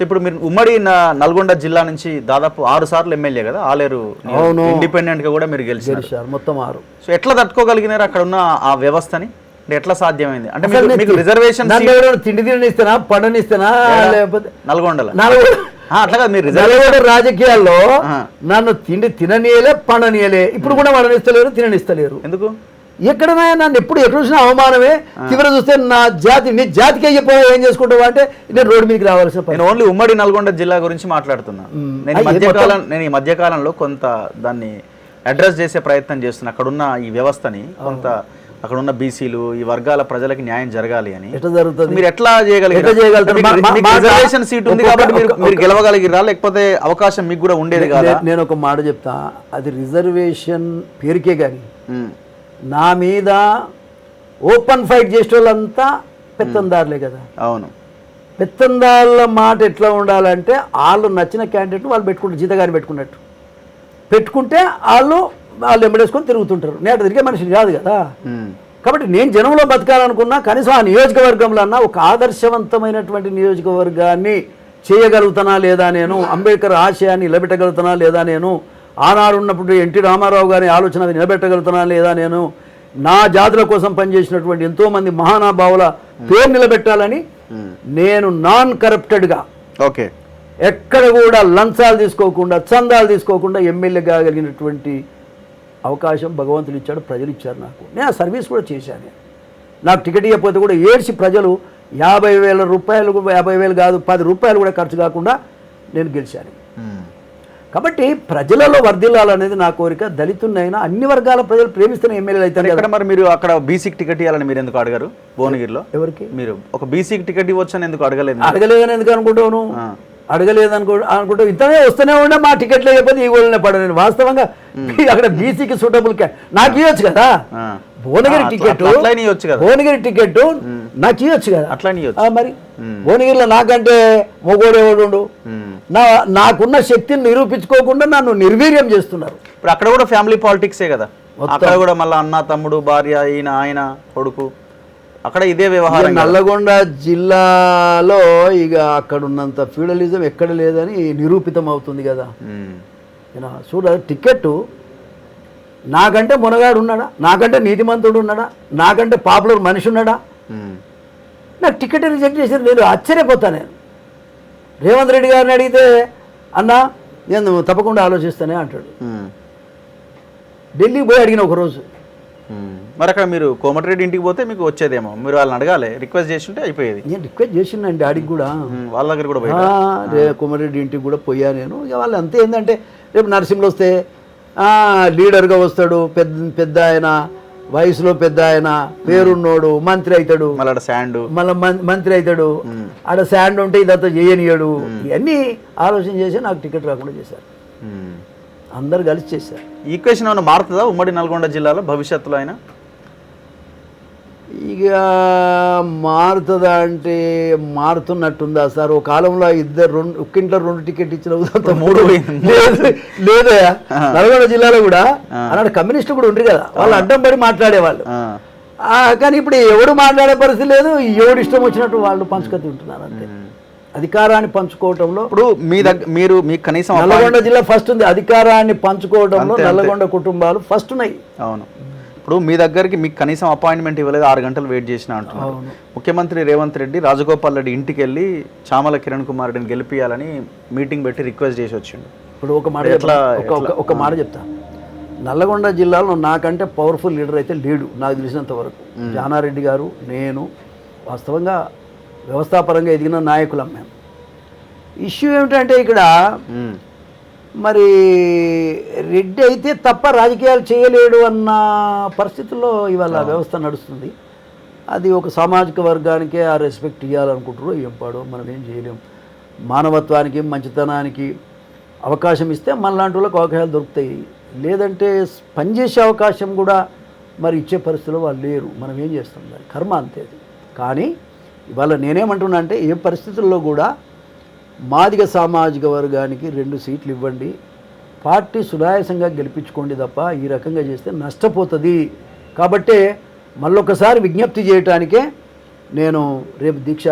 So ఇప్పుడు మీరు ఉమ్మడి నల్గొండ జిల్లా నుంచి దాదాపు 6 సార్లు ఎమ్మెల్యే కదా, ఆలేరు ఇండిపెండెంట్ గా కూడా మీరు గెలిచారు మొత్తం 6. సో ఎట్లా తట్టుకోగలిగినారు అక్కడ ఉన్న ఆ వ్యవస్థని? ఎట్లా సాధ్యమైంది? అంటే మీకు రిజర్వేషన్ తిండి తిననిస్తానా, పండనిస్తానా? లేకపోతే నల్గొండలో అట్లా మీరు రాజకీయాల్లో నన్ను తిండి తిననీయలే, పండనీయలే. ఇప్పుడు కూడా పండనిస్తలేరు, తిననిస్తలేరు. ఎందుకు? ఎక్కడైనా నన్ను ఎప్పుడు ఎక్కడ చూసినా అవమానమే. చివర చూస్తే నా జాతి, నీ జాతికి అయ్యిపోయి ఏం చేసుకుంటావు అంటే నేను రోడ్డు మీదకి రావాల్సిన పని. నేను ఓన్లీ ఉమ్మడి నల్గొండ జిల్లా గురించి మాట్లాడుతున్నా. నేను ఈ మధ్యకాలంలో కొంత దాన్ని అడ్రస్ చేసే ప్రయత్నం చేస్తున్నా. అక్కడున్న ఈ వ్యవస్థని కొంత, అక్కడున్న బీసీలు, ఈ వర్గాల ప్రజలకి న్యాయం జరగాలి అని. ఎట్లా జరుగుతుంది? మీరు ఎట్లా చేయగలిగారు? రిజర్వేషన్ సీట్ ఉంది కాబట్టి మీరు గెలవగలిగిరా, లేకపోతే అవకాశం మీకు కూడా ఉండేది కాదా? నేను ఒక మాట చెప్తా, అది రిజర్వేషన్ పేరుకే కానీ నా మీద ఓపెన్ ఫైట్ చేసే వాళ్ళంతా పెత్తందారులే కదా. అవును, పెత్తందారుల మాట ఎట్లా ఉండాలంటే వాళ్ళు నచ్చిన క్యాండిడేట్ వాళ్ళు పెట్టుకుంటారు, జీతగాని పెట్టుకున్నట్టు పెట్టుకుంటే వాళ్ళు ఎంబడేసుకొని తిరుగుతుంటారు. నేను తిరిగే మనిషిని కాదు కదా. కాబట్టి నేను జనంలో బతకాలనుకున్నా కనీసం ఆ నియోజకవర్గంలో అన్నా ఒక ఆదర్శవంతమైనటువంటి నియోజకవర్గాన్ని చేయగలుగుతానా లేదా, నేను అంబేద్కర్ ఆశయాన్ని నిలబెట్టగలుగుతానా లేదా, నేను ఆనాడు ఉన్నప్పుడు ఎన్టీ రామారావు గారి ఆలోచన నిలబెట్టగలుగుతానా లేదా, నేను నా జాతుల కోసం పనిచేసినటువంటి ఎంతోమంది మహానుభావుల పేరు నిలబెట్టాలని నేను నాన్ కరప్టెడ్గా, ఓకే, ఎక్కడ కూడా లంచాలు తీసుకోకుండా, చందాలు తీసుకోకుండా ఎమ్మెల్యే కాగలిగినటువంటి అవకాశం భగవంతుడు ఇచ్చాడు, ప్రజలు ఇచ్చారు నాకు. నేను ఆ సర్వీస్ కూడా చేశాను. నాకు టికెట్ ఇవ్వకపోతే కూడా ఏడ్చి ప్రజలు 50,000 రూపాయలు, 50,000 కాదు 10 రూపాయలు కూడా ఖర్చు కాకుండా నేను గెలిచాను. కాబట్టి ప్రజలలో వర్ధిల్లాలనేది నా కోరిక. దళితున్నైనా అన్ని వర్గాల ప్రజలు ప్రేమిస్తున్న ఎమ్మెల్యేలు అయితే. ఇక్కడ మరి మీరు అక్కడ బీసీకి టికెట్ ఇవ్వాలని మీరు ఎందుకు అడగారు? భువనగిరిలో ఎవరికి? మీరు ఒక బీసీకి టికెట్ ఇవ్వచ్చని ఎందుకు అడగలేదు? అడగలేదని ఎందుకు అనుకుంటాను? అడగలేదు అనుకుంటా ఇంతనే వస్తూనే ఉండే మా టికెట్లు లేకపోతే ఈ ఊళ్ళనే పడలేదు. వాస్తవంగా అక్కడ బీసీకి సూటబుల్ నాకు ఇవ్వచ్చు కదా. భువనగిరి టికెట్, భువనగిరి టికెట్ నాకు ఇవ్వచ్చు కదా. అట్లా మరి భువనగిరిలో నాకంటే మొగోడు ఎవడు? నాకున్న శక్తిని నిరూపించుకోకుండా నన్ను నిర్వీర్యం చేస్తున్నారు. ఇప్పుడు అక్కడ కూడా ఫ్యామిలీ పాలిటిక్సే కదా. అక్కడ కూడా మళ్ళీ అన్న, తమ్ముడు, భార్య, ఈయన, ఆయన, కొడుకు, అక్కడ ఇదే వ్యవహారం. నల్లగొండ జిల్లాలో ఇక అక్కడ ఉన్నంత ఫ్యూడలిజం ఎక్కడ లేదని నిరూపితం అవుతుంది కదా. చూడ టికెట్ నాకంటే మునగాడు ఉన్నాడా, నాకంటే నీతిమంతుడు ఉన్నాడా, నాకంటే పాపులర్ మనిషి ఉన్నాడా? నాకు టికెట్ రిజెక్ట్ చేసి నేను ఆశ్చర్యపోతాను. నేను రేవంత్ రెడ్డి గారిని అడిగితే అన్నా నేను తప్పకుండా ఆలోచిస్తానే అంటాడు. ఢిల్లీకి పోయి అడిగిన ఒకరోజు. మరి అక్కడ మీరు కోమటిరెడ్డి ఇంటికి పోతే మీకు వచ్చేదేమో, మీరు వాళ్ళని అడగాలి, రిక్వెస్ట్ చేసి ఉంటే అయిపోయేది. నేను రిక్వెస్ట్ చేసిందండి డాడీకి కూడా, వాళ్ళ దగ్గర కూడా పోయి కోమటిరెడ్డి ఇంటికి కూడా పోయా నేను. ఇక వాళ్ళు అంతే. ఏంటంటే రేపు నరసింహులు వస్తే లీడర్గా వస్తాడు, పెద్ద ఆయన, వయసులో పెద్ద ఆయన, పేరున్నోడు, మంత్రి అవుతాడు, మళ్ళీ మంత్రి అవుతాడు. ఆడ శాండ్ ఉంటే ఇదంతా చేయనియాడు. ఇవన్నీ ఆలోచన చేసి నాకు టికెట్ రాకుండా చేశారు. అందరు కలిసి చేశారు. ఈక్వేషన్ ఏమైనా మారుతుందా ఉమ్మడి నల్గొండ జిల్లాలో భవిష్యత్తులో? అయినా ఇక మారుతుందా అంటే మారుతున్నట్టుందా సార్? ఒక కాలంలో ఒక్కింట్లో 2 టికెట్ ఇచ్చిన 3 లేదా నల్గొండ జిల్లాలో కూడా అలాంటి కమ్యూనిస్టులు కూడా ఉండ్రు కదా, వాళ్ళు అడ్డం పడి మాట్లాడేవాళ్ళు. కానీ ఇప్పుడు ఎవడు మాట్లాడే పరిస్థితి లేదు. ఎవడు ఇష్టం వచ్చినట్టు వాళ్ళు పంచుకొని ఉంటున్నారు అంతే. అధికారాన్ని పంచుకోవటంలో ఇప్పుడు మీరు కనీసం నల్గొండ జిల్లా ఫస్ట్ ఉంది. అధికారాన్ని పంచుకోవడంలో నల్గొండ కుటుంబాలు ఫస్ట్ ఉన్నాయి. అవును. ఇప్పుడు మీ దగ్గరికి మీకు కనీసం అపాయింట్మెంట్ ఇవ్వలేదు, 6 గంటలు వెయిట్ చేసిన అంటున్నారు. ముఖ్యమంత్రి రేవంత్ రెడ్డి రాజగోపాల్ రెడ్డి ఇంటికి వెళ్ళి చామల కిరణ్ కుమార్ రెడ్డిని గెలిపియాలని మీటింగ్ పెట్టి రిక్వెస్ట్ చేసి వచ్చిండు. ఇప్పుడు ఒక మాట చెప్తా. నల్లగొండ జిల్లాలో నాకంటే పవర్ఫుల్ లీడర్ అయితే లేడు నాకు తెలిసినంత వరకు. జానారెడ్డి గారు, నేను వాస్తవంగా వ్యవస్థాపరంగా ఎదిగిన నాయకులం మేము. ఇష్యూ ఏమిటంటే ఇక్కడ మరి రెడ్డి అయితే తప్ప రాజకీయాలు చేయలేడు అన్న పరిస్థితుల్లో ఇవాళ వ్యవస్థ నడుస్తుంది. అది ఒక సామాజిక వర్గానికే ఆ రెస్పెక్ట్ ఇవ్వాలనుకుంటారో ఏంపాడో మనం ఏం చేయలేం. మానవత్వానికి, మంచితనానికి అవకాశం ఇస్తే మనలాంటి వాళ్ళకి అవకాశాలు దొరుకుతాయి. లేదంటే పనిచేసే అవకాశం కూడా మరి ఇచ్చే పరిస్థితుల్లో వాళ్ళు లేరు. మనం ఏం చేస్తాం, దాని కర్మ అంతే. కానీ ఇవాళ నేనేమంటున్నా అంటే ఏ పరిస్థితుల్లో కూడా మాదిగ సామాజిక వర్గానికి 2 సీట్లు ఇవ్వండి, పార్టీ సునాయాసంగా గెలిపించుకోండి తప్ప ఈ రకంగా చేస్తే నష్టపోతుంది. కాబట్టే మళ్ళొకసారి విజ్ఞప్తి చేయటానికే నేను రేపు దీక్ష